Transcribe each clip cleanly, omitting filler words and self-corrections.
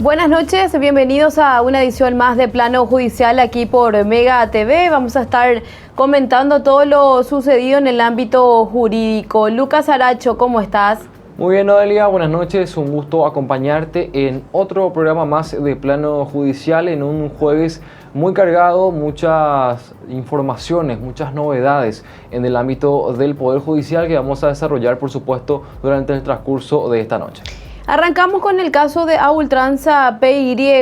Buenas noches, bienvenidos a una edición más de Plano Judicial aquí por Mega TV. Vamos a estar comentando todo lo sucedido en el ámbito jurídico. Lucas Aracho, ¿cómo estás? Muy bien, Noelia, buenas noches, un gusto acompañarte en otro programa más de Plano Judicial en un jueves muy cargado, muchas informaciones, muchas novedades en el ámbito del Poder Judicial que vamos a desarrollar, por supuesto, durante el transcurso de esta noche. Arrancamos con el caso de A Ultranza PY,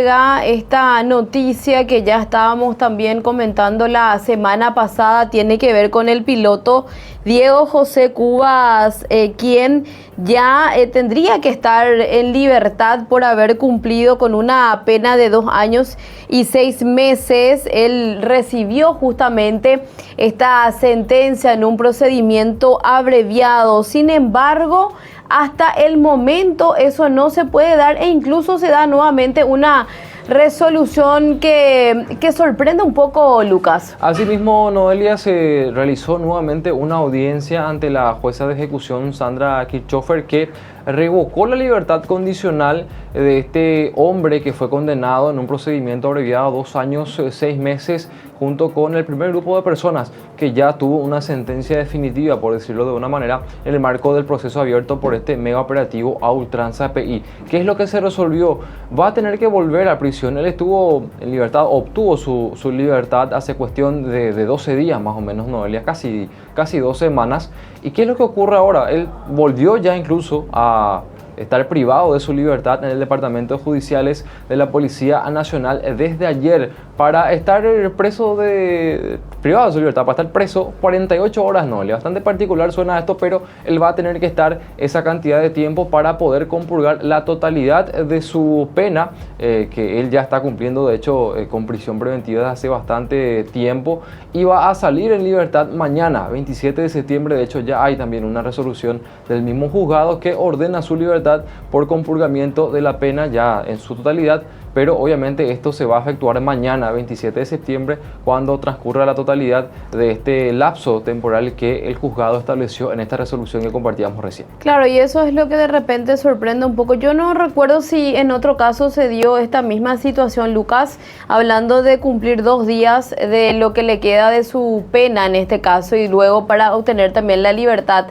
esta noticia que ya estábamos también comentando la semana pasada, tiene que ver con el piloto Diego José Cubas, quien ya tendría que estar en libertad por haber cumplido con una pena de 2 años y 6 meses. Él recibió justamente esta sentencia en un procedimiento abreviado. Sin embargo, hasta el momento eso no se puede dar e incluso se da nuevamente una resolución que sorprende un poco, Lucas. Asimismo, Noelia, se realizó nuevamente una audiencia ante la jueza de ejecución Sandra Kirchhofer, que revocó la libertad condicional de este hombre que fue condenado en un procedimiento abreviado 2 años, 6 meses, junto con el primer grupo de personas que ya tuvo una sentencia definitiva, por decirlo de una manera, en el marco del proceso abierto por este mega operativo A Ultranza PY. ¿Qué es lo que se resolvió? Va a tener que volver a prisión. Él estuvo en libertad, obtuvo su libertad hace cuestión de 12 días más o menos, Noelia, casi 2 semanas. ¿Y qué es lo que ocurre ahora? Él volvió ya incluso a estar privado de su libertad en el departamento judiciales de la Policía Nacional desde ayer para estar privado de su libertad, para estar preso 48 horas, no, bastante particular suena esto, pero él va a tener que estar esa cantidad de tiempo para poder compurgar la totalidad de su pena, que él ya está cumpliendo, de hecho, con prisión preventiva desde hace bastante tiempo, y va a salir en libertad mañana, 27 de septiembre, de hecho ya hay también una resolución del mismo juzgado que ordena su libertad por compurgamiento de la pena ya en su totalidad, pero obviamente esto se va a efectuar mañana, 27 de septiembre, cuando transcurra la totalidad de este lapso temporal que el juzgado estableció en esta resolución que compartíamos recién. Claro, y eso es lo que de repente sorprende un poco. Yo no recuerdo si en otro caso se dio esta misma situación, Lucas, hablando de cumplir 2 días de lo que le queda de su pena en este caso y luego para obtener también la libertad.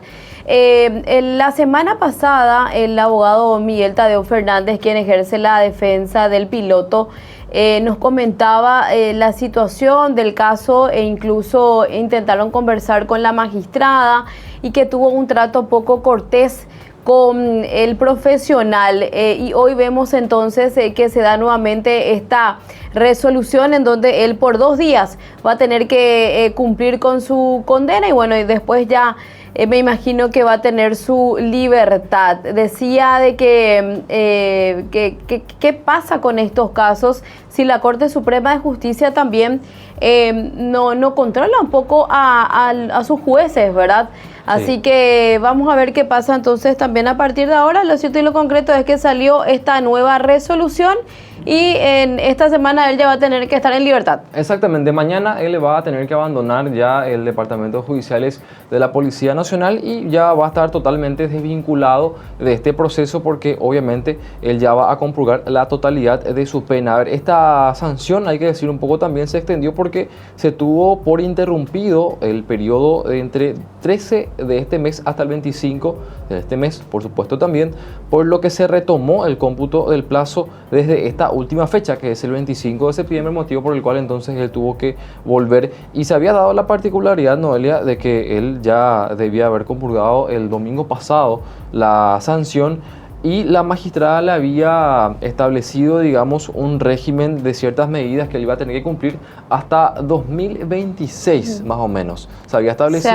La semana pasada el abogado Miguel Tadeo Fernández, quien ejerce la defensa del piloto, nos comentaba la situación del caso e incluso intentaron conversar con la magistrada y que tuvo un trato poco cortés con el profesional, y hoy vemos entonces que se da nuevamente esta resolución en donde él por 2 días va a tener que cumplir con su condena y bueno, y después ya me imagino que va a tener su libertad. Decía de qué pasa con estos casos si la Corte Suprema de Justicia también no controla un poco a sus jueces, ¿verdad? Así que vamos a ver qué pasa entonces también a partir de ahora. Lo cierto y lo concreto es que salió esta nueva resolución y en esta semana él ya va a tener que estar en libertad. Exactamente, mañana él va a tener que abandonar ya el departamento de judiciales de la Policía Nacional y ya va a estar totalmente desvinculado de este proceso porque obviamente él ya va a compurgar la totalidad de su pena. A ver, esta sanción, hay que decir un poco, también se extendió porque se tuvo por interrumpido el periodo entre 13 de este mes hasta el 25 de este mes, por supuesto también, por lo que se retomó el cómputo del plazo desde esta última fecha, que es el 25 de septiembre, motivo por el cual entonces él tuvo que volver. Y se había dado la particularidad, Noelia, de que él ya debía haber compurgado el domingo pasado la sanción y la magistrada le había establecido, digamos, un régimen de ciertas medidas que él iba a tener que cumplir hasta 2026, más o menos. Se había establecido,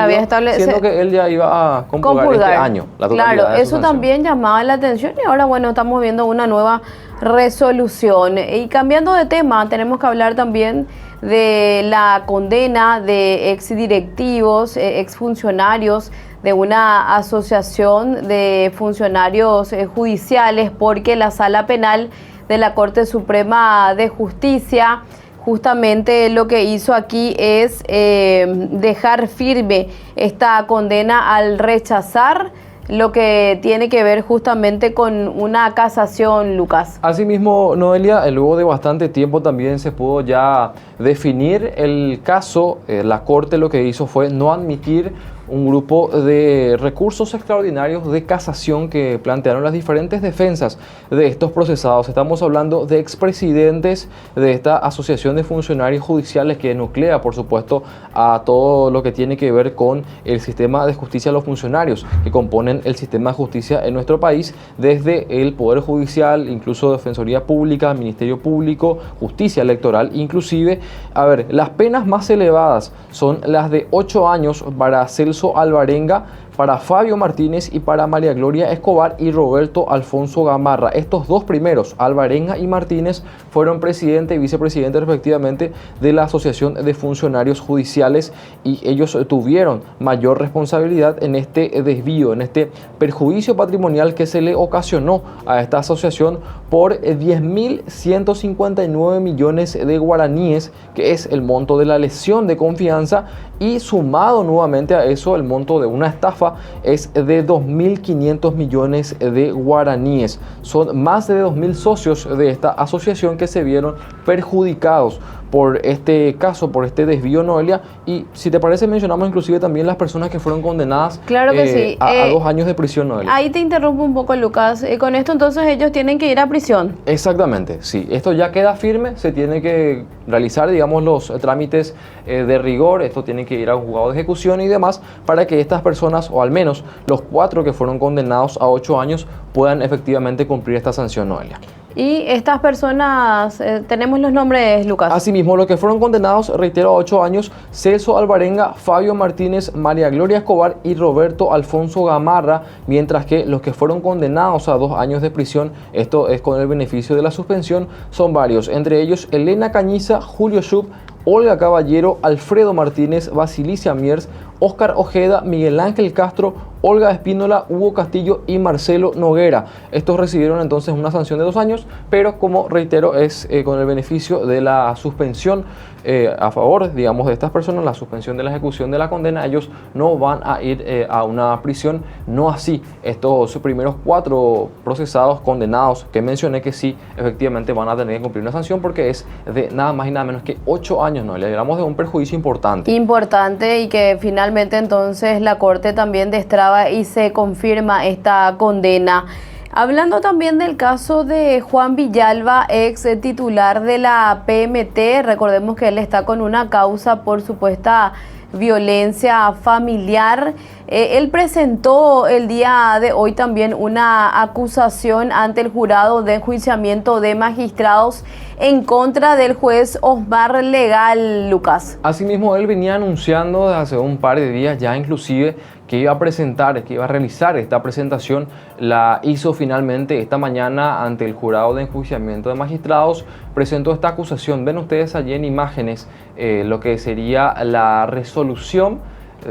siendo que él ya iba a compurgar este año la totalidad. Claro, eso también llamaba la atención y ahora, bueno, estamos viendo una nueva resolución. Y cambiando de tema, tenemos que hablar también de la condena de exdirectivos, exfuncionarios de una asociación de funcionarios judiciales, porque la Sala Penal de la Corte Suprema de Justicia justamente lo que hizo aquí es dejar firme esta condena al rechazar lo que tiene que ver justamente con una casación, Lucas. Asimismo, Noelia, luego de bastante tiempo también se pudo ya definir el caso. La Corte lo que hizo fue no admitir un grupo de recursos extraordinarios de casación que plantearon las diferentes defensas de estos procesados. Estamos hablando de expresidentes de esta asociación de funcionarios judiciales que nuclea, por supuesto, a todo lo que tiene que ver con el sistema de justicia de los funcionarios que componen el sistema de justicia en nuestro país, desde el Poder Judicial, incluso Defensoría Pública, Ministerio Público, Justicia Electoral, inclusive. A ver, las penas más elevadas son las de 8 años para Celso Alvarenga, para Fabio Martínez y para María Gloria Escobar y Roberto Alfonso Gamarra. Estos dos primeros, Alvarenga y Martínez, fueron presidente y vicepresidente respectivamente de la Asociación de Funcionarios Judiciales, y ellos tuvieron mayor responsabilidad en este desvío, en este perjuicio patrimonial que se le ocasionó a esta asociación por 10.159 millones de guaraníes, que es el monto de la lesión de confianza, y sumado nuevamente a eso el monto de una estafa es de 2.500 millones de guaraníes. Son más de 2.000 socios de esta asociación que se vieron perjudicados por este caso, por este desvío, Noelia. Y si te parece, mencionamos inclusive también las personas que fueron condenadas, claro que sí, a 2 años de prisión, Noelia. Ahí te interrumpo un poco, Lucas. Con esto entonces ellos tienen que ir a prisión. Exactamente, sí. Esto ya queda firme, se tiene que realizar, digamos, los trámites de rigor. Esto tiene que ir a un juzgado de ejecución y demás para que estas personas, o al menos los 4 que fueron condenados a 8 años, puedan efectivamente cumplir esta sanción, Noelia. Y estas personas, tenemos los nombres, Lucas. Asimismo, los que fueron condenados, reitero, a 8 años, Celso Alvarenga, Fabio Martínez, María Gloria Escobar y Roberto Alfonso Gamarra, mientras que los que fueron condenados a 2 años de prisión, esto es con el beneficio de la suspensión, son varios, entre ellos Elena Cañiza, Julio Schub, Olga Caballero, Alfredo Martínez, Basilicia Miers, Óscar Ojeda, Miguel Ángel Castro, Olga Espínola, Hugo Castillo y Marcelo Noguera. Estos recibieron entonces una sanción de 2 años, pero como reitero, es con el beneficio de la suspensión a favor, digamos, de estas personas, la suspensión de la ejecución de la condena. Ellos no van a ir a una prisión, no así estos primeros 4 procesados condenados que mencioné, que sí, efectivamente van a tener que cumplir una sanción, porque es de nada más y nada menos que 8 años, ¿no? Le hablamos de un perjuicio importante. Importante, y que finalmente entonces la Corte también destraba y se confirma esta condena. Hablando también del caso de Juan Villalba, ex titular de la PMT, recordemos que él está con una causa por supuesta violencia familiar. Él presentó el día de hoy también una acusación ante el jurado de enjuiciamiento de magistrados en contra del juez Osmar Legal, Lucas. Asimismo, él venía anunciando desde hace un par de días ya inclusive que iba a presentar, que iba a realizar esta presentación. La hizo finalmente esta mañana ante el jurado de enjuiciamiento de magistrados. Presentó esta acusación. Ven ustedes allí en imágenes lo que sería la resolución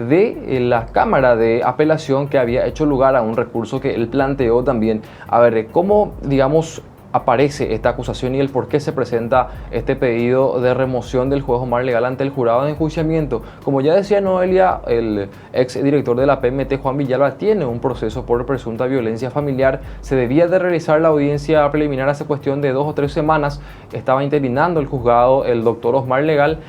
de la Cámara de Apelación, que había hecho lugar a un recurso que él planteó también. A ver, cómo, digamos, aparece esta acusación y el por qué se presenta este pedido de remoción del juez Osmar Legal ante el jurado de enjuiciamiento. Como ya decía Noelia, el ex director de la PMT, Juan Villalba, tiene un proceso por presunta violencia familiar. Se debía de realizar la audiencia preliminar hace cuestión de 2 o 3 semanas. Estaba interinando el juzgado el doctor Osmar Legal.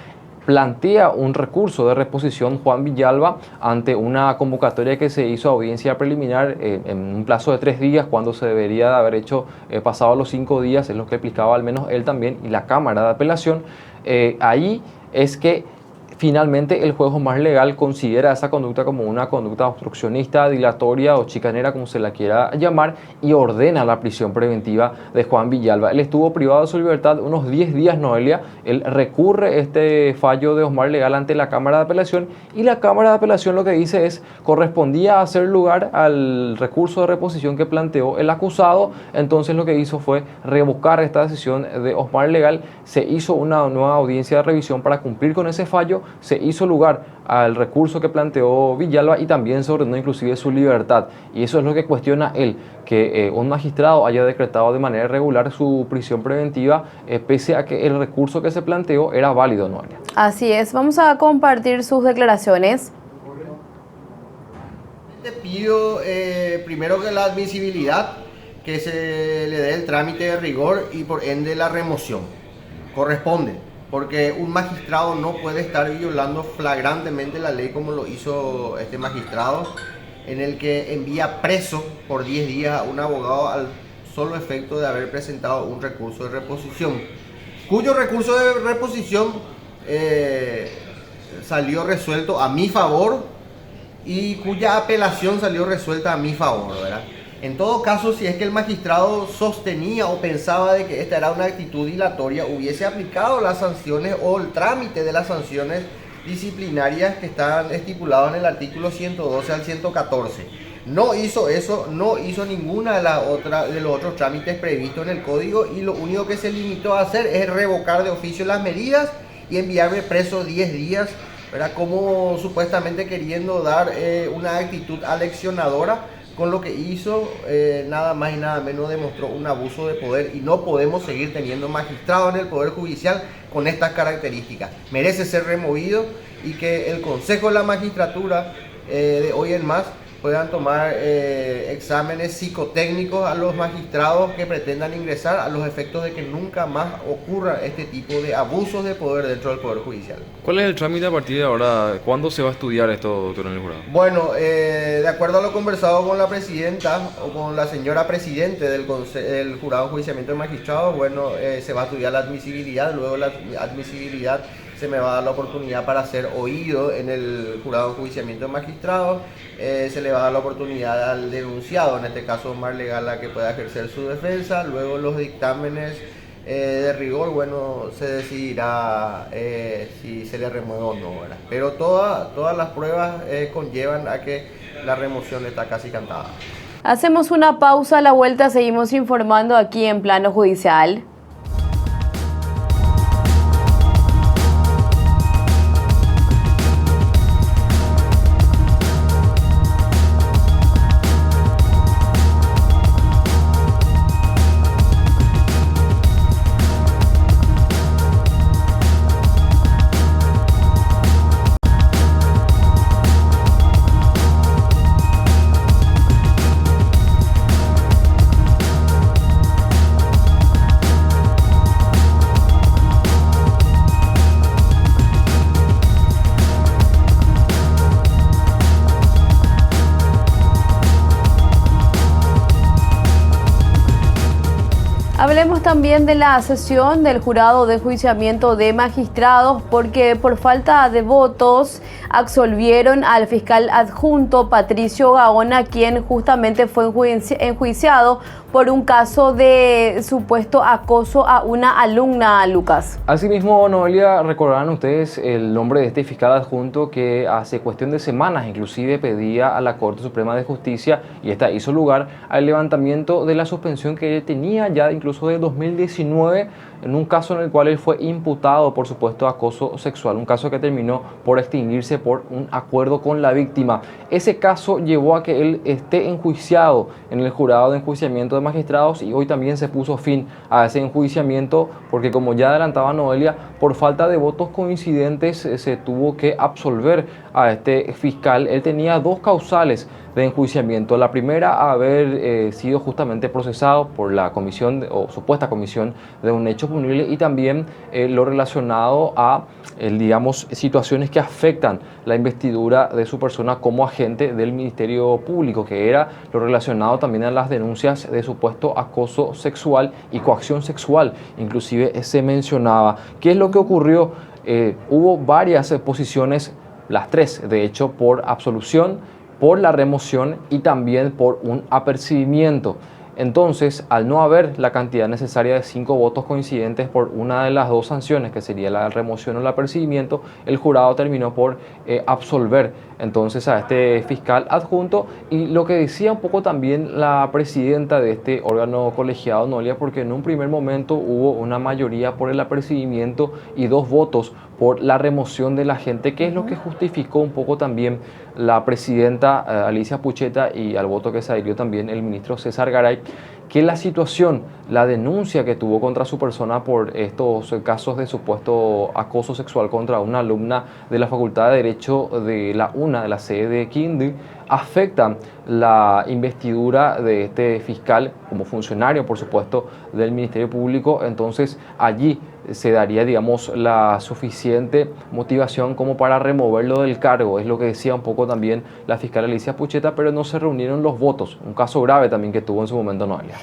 Plantea un recurso de reposición Juan Villalba ante una convocatoria que se hizo a audiencia preliminar en un plazo de 3 días, cuando se debería de haber hecho pasado los 5 días, es lo que explicaba al menos él también, y la Cámara de Apelación. Ahí es que finalmente el juez Osmar Legal considera esa conducta como una conducta obstruccionista, dilatoria o chicanera, como se la quiera llamar, y ordena la prisión preventiva de Juan Villalba. Él estuvo privado de su libertad unos 10 días, Noelia. Él recurre este fallo de Osmar Legal ante la Cámara de Apelación, y la Cámara de Apelación lo que dice es: correspondía hacer lugar al recurso de reposición que planteó el acusado. Entonces lo que hizo fue revocar esta decisión de Osmar Legal. Se hizo una nueva audiencia de revisión para cumplir con ese fallo. Se hizo lugar al recurso que planteó Villalba y también se ordenó inclusive su libertad. Y eso es lo que cuestiona él, que un magistrado haya decretado de manera irregular su prisión preventiva, pese a que el recurso que se planteó era válido, Noelia. Así es, vamos a compartir sus declaraciones. Te pido primero que la admisibilidad, que se le dé el trámite de rigor y por ende la remoción. Corresponde, porque un magistrado no puede estar violando flagrantemente la ley como lo hizo este magistrado, en el que envía preso por 10 días a un abogado al solo efecto de haber presentado un recurso de reposición, cuyo recurso de reposición salió resuelto a mi favor y cuya apelación salió resuelta a mi favor, ¿verdad? En todo caso, si es que el magistrado sostenía o pensaba de que esta era una actitud dilatoria, hubiese aplicado las sanciones o el trámite de las sanciones disciplinarias que están estipuladas en el artículo 112 al 114. No hizo eso, no hizo ninguna de los otros trámites previstos en el código, y lo único que se limitó a hacer es revocar de oficio las medidas y enviarme preso 10 días, ¿verdad? Como supuestamente queriendo dar una actitud aleccionadora, con lo que hizo nada más y nada menos demostró un abuso de poder, y no podemos seguir teniendo magistrados en el Poder Judicial con estas características. Merece ser removido y que el Consejo de la Magistratura de hoy en más puedan tomar exámenes psicotécnicos a los magistrados que pretendan ingresar, a los efectos de que nunca más ocurra este tipo de abusos de poder dentro del Poder Judicial. ¿Cuál es el trámite a partir de ahora? ¿Cuándo se va a estudiar esto, doctor, en el jurado? Bueno, de acuerdo a lo conversado con la presidenta o con la señora presidente del Jurado de Enjuiciamiento de Magistrados, bueno, se va a estudiar la admisibilidad. Luego la admisibilidad se me va a dar la oportunidad para ser oído en el Jurado de Enjuiciamiento de Magistrados. Se le va a dar la oportunidad al denunciado, en este caso Omar Legala, que pueda ejercer su defensa. Luego los dictámenes de rigor, bueno, se decidirá si se le remueve o no, ¿verdad? Pero todas las pruebas conllevan a que la remoción está casi cantada. Hacemos una pausa, a la vuelta seguimos informando aquí en Plano Judicial. Hablemos también de la sesión del Jurado de Enjuiciamiento de Magistrados, porque por falta de votos absolvieron al fiscal adjunto Patricio Gaona, quien justamente fue enjuiciado por un caso de supuesto acoso a una alumna, Lucas. Asimismo, Noelia, recordarán ustedes el nombre de este fiscal adjunto que hace cuestión de semanas inclusive pedía a la Corte Suprema de Justicia, y esta hizo lugar al levantamiento de la suspensión que tenía ya incluso de 2019 en un caso en el cual él fue imputado por supuesto acoso sexual, un caso que terminó por extinguirse por un acuerdo con la víctima. Ese caso llevó a que él esté enjuiciado en el Jurado de Enjuiciamiento de Magistrados, y hoy también se puso fin a ese enjuiciamiento porque, como ya adelantaba Noelia, por falta de votos coincidentes se tuvo que absolver a este fiscal. Él tenía dos causales de enjuiciamiento. La primera, haber sido justamente procesado por la comisión o supuesta comisión de un hecho punible, y también lo relacionado a, digamos, situaciones que afectan la investidura de su persona como agente del Ministerio Público, que era lo relacionado también a las denuncias de supuesto acoso sexual y coacción sexual. Inclusive se mencionaba. ¿Qué es lo que ocurrió? Hubo varias posiciones, las tres de hecho, por absolución, por la remoción y también por un apercibimiento. Entonces, al no haber la cantidad necesaria de 5 votos coincidentes por una de las dos sanciones, que sería la remoción o el apercibimiento, el jurado terminó por absolver entonces a este fiscal adjunto. Y lo que decía un poco también la presidenta de este órgano colegiado, Noelia, porque en un primer momento hubo una mayoría por el apercibimiento y 2 votos por la remoción de la gente, que es lo que justificó un poco también la presidenta Alicia Pucheta, y al voto que se adhirió también el ministro César Garay, que la situación, la denuncia que tuvo contra su persona por estos casos de supuesto acoso sexual contra una alumna de la Facultad de Derecho de la UNA, de la sede de Quindío, afectan la investidura de este fiscal como funcionario, por supuesto, del Ministerio Público. Entonces allí se daría, digamos, la suficiente motivación como para removerlo del cargo. Es lo que decía un poco también la fiscal Alicia Pucheta, pero no se reunieron los votos. Un caso grave también que tuvo en su momento Noelia.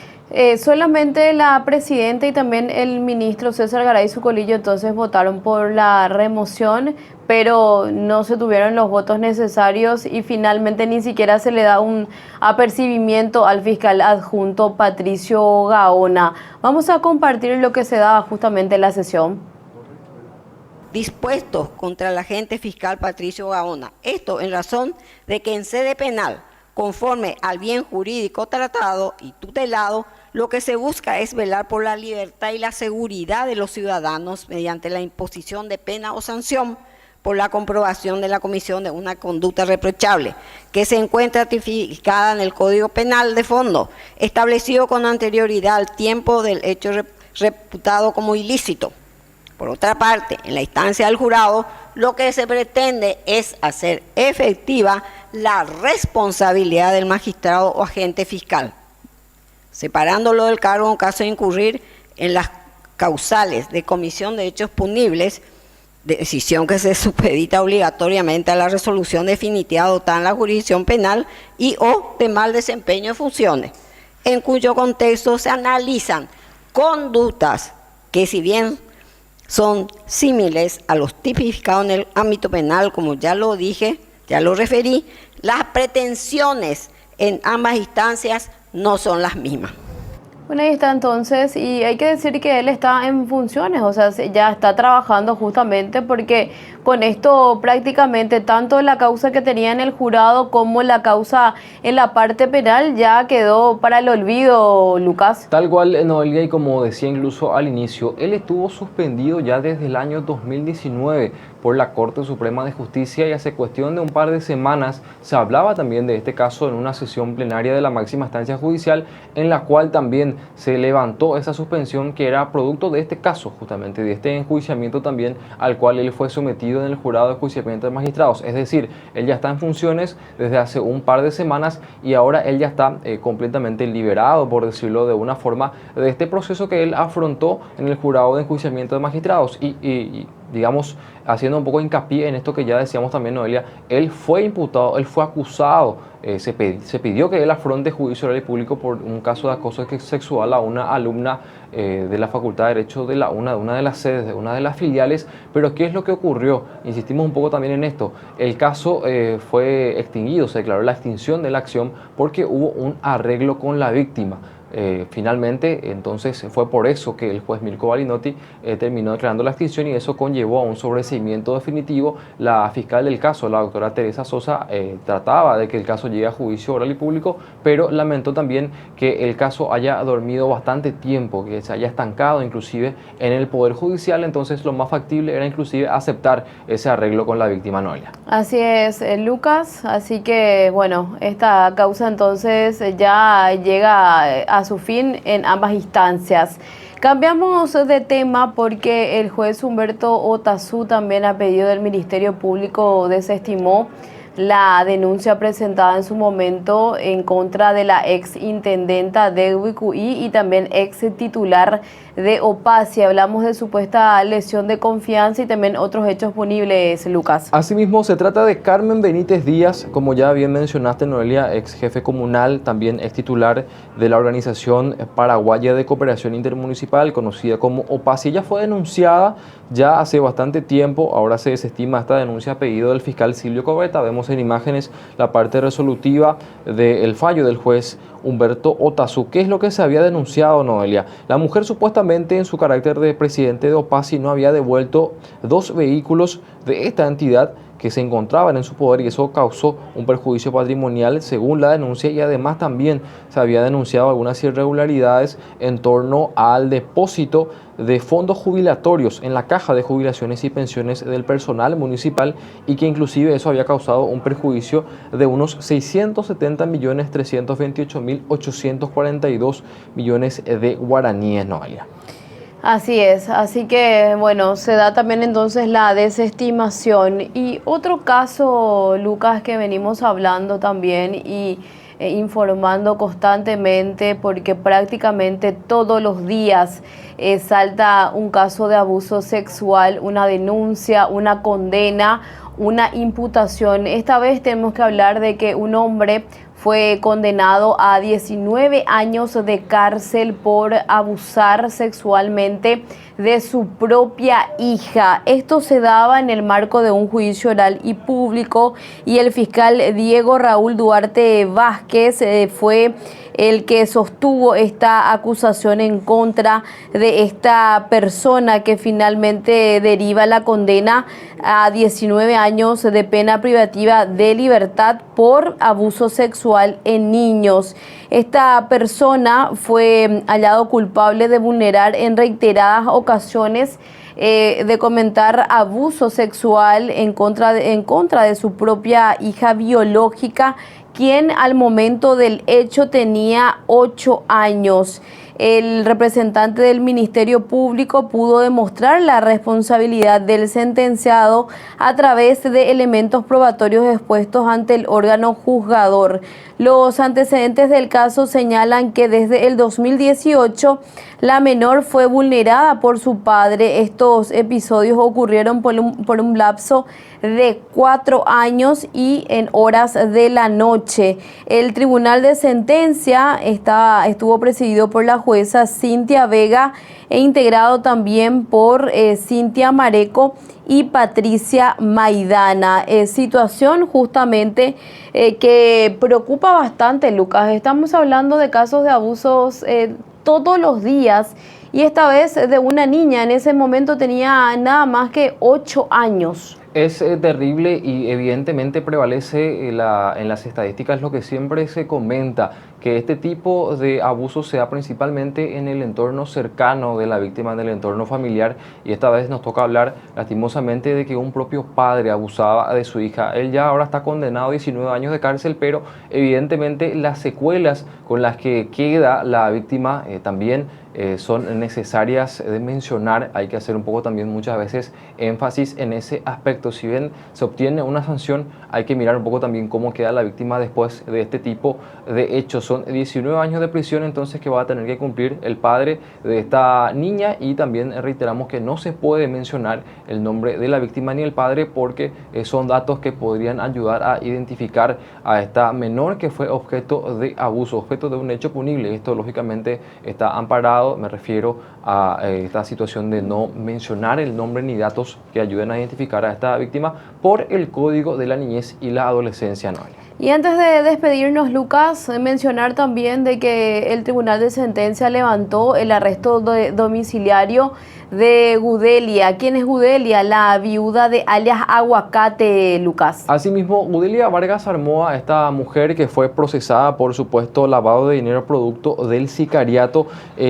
Solamente la presidenta y también el ministro César Garay Zucolillo entonces votaron por la remoción, pero no se tuvieron los votos necesarios y finalmente ni siquiera se le da un apercibimiento al fiscal adjunto Patricio Gaona. Vamos a compartir lo que se daba justamente en la sesión. Dispuestos contra el agente fiscal Patricio Gaona. Esto en razón de que en sede penal, conforme al bien jurídico tratado y tutelado, lo que se busca es velar por la libertad y la seguridad de los ciudadanos mediante la imposición de pena o sanción por la comprobación de la comisión de una conducta reprochable, que se encuentra tipificada en el Código Penal de fondo, establecido con anterioridad al tiempo del hecho reputado como ilícito. Por otra parte, en la instancia del jurado, lo que se pretende es hacer efectiva la responsabilidad del magistrado o agente fiscal, separándolo del cargo en caso de incurrir en las causales de comisión de hechos punibles, decisión que se supedita obligatoriamente a la resolución definitiva adoptada en la jurisdicción penal y o de mal desempeño de funciones, en cuyo contexto se analizan conductas que, si bien son similares a los tipificados en el ámbito penal, como ya lo dije, ya lo referí, las pretensiones en ambas instancias no son las mismas. Bueno, ahí está entonces, y hay que decir que él está en funciones, o sea, ya está trabajando justamente porque con esto prácticamente tanto la causa que tenía en el jurado como la causa en la parte penal ya quedó para el olvido, Lucas. Tal cual, Noelia, y como decía incluso al inicio, él estuvo suspendido ya desde el año 2019 por la Corte Suprema de Justicia y hace cuestión de un par de semanas se hablaba también de este caso en una sesión plenaria de la máxima instancia judicial en la cual también se levantó esa suspensión que era producto de este caso, justamente de este enjuiciamiento también al cual él fue sometido en el jurado de enjuiciamiento de magistrados. Es decir, él ya está en funciones desde hace un par de semanas y ahora él ya está completamente liberado, por decirlo de una forma, de este proceso que él afrontó en el jurado de enjuiciamiento de magistrados y digamos, haciendo un poco hincapié en esto que ya decíamos también, Noelia, él fue imputado, él fue acusado, se pidió que él afronte juicio oral y público por un caso de acoso sexual a una alumna de la Facultad de Derecho de la UNA, de una de las sedes, de una de las filiales. Pero ¿qué es lo que ocurrió? Insistimos un poco también en esto. El caso fue extinguido, se declaró la extinción de la acción porque hubo un arreglo con la víctima. Finalmente, entonces fue por eso que el juez Mirko Balinotti terminó declarando la extinción y eso conllevó a un sobreseimiento definitivo. La fiscal del caso, la doctora Teresa Sosa, trataba de que el caso llegue a juicio oral y público, pero lamentó también que el caso haya dormido bastante tiempo, que se haya estancado inclusive en el Poder Judicial. Entonces lo más factible era inclusive aceptar ese arreglo con la víctima, Noelia. Así es, Lucas, así que bueno, esta causa entonces ya llega a su fin en ambas instancias. Cambiamos de tema porque el juez Humberto Otazú también a pedido del Ministerio Público desestimó la denuncia presentada en su momento en contra de la ex intendenta de Ubicuí y también ex titular de OPACI. Hablamos de supuesta lesión de confianza y también otros hechos punibles, Lucas. Asimismo, se trata de Carmen Benítez Díaz, como ya bien mencionaste, Noelia, ex jefe comunal, también ex titular de la Organización Paraguaya de Cooperación Intermunicipal, conocida como OPACI. Ella fue denunciada ya hace bastante tiempo, ahora se desestima esta denuncia a pedido del fiscal Silvio Coveta. Vemos en imágenes la parte resolutiva del fallo del juez Humberto Otazú. ¿Qué es lo que se había denunciado, Noelia? La mujer supuestamente en su carácter de presidente de OPACI no había devuelto 2 vehículos de esta entidad que se encontraban en su poder y eso causó un perjuicio patrimonial según la denuncia, y además también se había denunciado algunas irregularidades en torno al depósito de fondos jubilatorios en la caja de jubilaciones y pensiones del personal municipal, y que inclusive eso había causado un perjuicio de unos 670.328.842 millones de guaraníes, Noelia. Así es, así que bueno, se da también entonces la desestimación. Y otro caso, Lucas, que venimos hablando también y informando constantemente, porque prácticamente todos los días salta un caso de abuso sexual, una denuncia, una condena, una imputación. Esta vez tenemos que hablar de que un hombre fue condenado a 19 años de cárcel por abusar sexualmente de su propia hija. Esto se daba en el marco de un juicio oral y público, y el fiscal Diego Raúl Duarte Vázquez fue el que sostuvo esta acusación en contra de esta persona, que finalmente deriva la condena a 19 años de pena privativa de libertad por abuso sexual en niños. Esta persona fue hallado culpable de vulnerar en reiteradas ocasiones, de cometer abuso sexual en contra de su propia hija biológica, quien al momento del hecho tenía 8 años. El representante del Ministerio Público pudo demostrar la responsabilidad del sentenciado a través de elementos probatorios expuestos ante el órgano juzgador. Los antecedentes del caso señalan que desde el 2018 la menor fue vulnerada por su padre. Estos episodios ocurrieron por un lapso de 4 años y en horas de la noche. El tribunal de sentencia estuvo presidido por la jueza Cintia Vega e integrado también por Cintia Mareco y Patricia Maidana. Situación justamente que preocupa bastante, Lucas. Estamos hablando de casos de abusos todos los días, y esta vez de una niña. En ese momento tenía nada más que 8 años. Es terrible, y evidentemente prevalece en las estadísticas lo que siempre se comenta, que este tipo de abuso se da principalmente en el entorno cercano de la víctima, en el entorno familiar, y esta vez nos toca hablar lastimosamente de que un propio padre abusaba de su hija. Él ya ahora está condenado a 19 años de cárcel, pero evidentemente las secuelas con las que queda la víctima también son necesarias de mencionar. Hay que hacer un poco también muchas veces énfasis en ese aspecto. Si bien se obtiene una sanción, hay que mirar un poco también cómo queda la víctima después de este tipo de hechos. Son 19 años de prisión entonces que va a tener que cumplir el padre de esta niña, y también reiteramos que no se puede mencionar el nombre de la víctima ni el padre, porque son datos que podrían ayudar a identificar a esta menor que fue objeto de abuso, objeto de un hecho punible. Esto lógicamente está amparado. Me refiero a esta situación de no mencionar el nombre ni datos que ayuden a identificar a esta víctima por el Código de la Niñez y la Adolescencia, Noelia. Y antes de despedirnos, Lucas, mencionar también de que el Tribunal de Sentencia levantó el arresto domiciliario de Gudelia. ¿Quién es Gudelia? La viuda de alias Aguacate, Lucas. Asimismo, Gudelia Vargas Armoa, esta mujer que fue procesada por supuesto lavado de dinero producto del sicariato,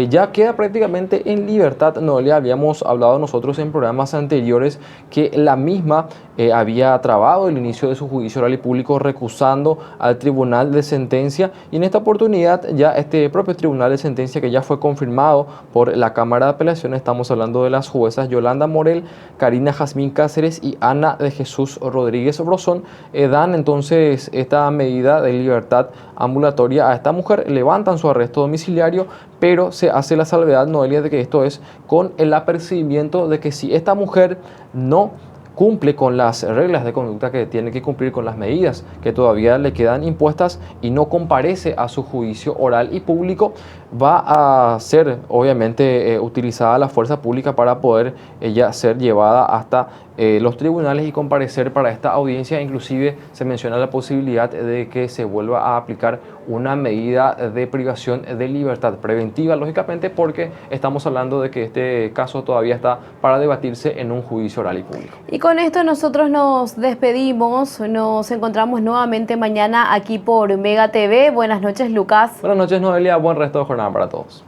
ya queda prácticamente en libertad. No le habíamos hablado nosotros en programas anteriores que la misma había trabado el inicio de su juicio oral y público recusando al Tribunal de Sentencia, y en esta oportunidad ya este propio Tribunal de Sentencia, que ya fue confirmado por la Cámara de Apelaciones, estamos hablando de las juezas Yolanda Morel, Karina Jazmín Cáceres y Ana de Jesús Rodríguez Brosón, dan entonces esta medida de libertad ambulatoria a esta mujer, levantan su arresto domiciliario, pero se hace la salvedad, Noelia, de que esto es con el apercibimiento de que si esta mujer no cumple con las reglas de conducta que tiene que cumplir, con las medidas que todavía le quedan impuestas, y no comparece a su juicio oral y público, va a ser obviamente utilizada la fuerza pública para poder ella ser llevada hasta los tribunales y comparecer para esta audiencia. Inclusive se menciona la posibilidad de que se vuelva a aplicar una medida de privación de libertad preventiva, lógicamente porque estamos hablando de que este caso todavía está para debatirse en un juicio oral y público. Y con esto nosotros nos despedimos, nos encontramos nuevamente mañana aquí por Mega TV. Buenas noches, Lucas. Buenas noches, Noelia, buen resto de jornada para todos.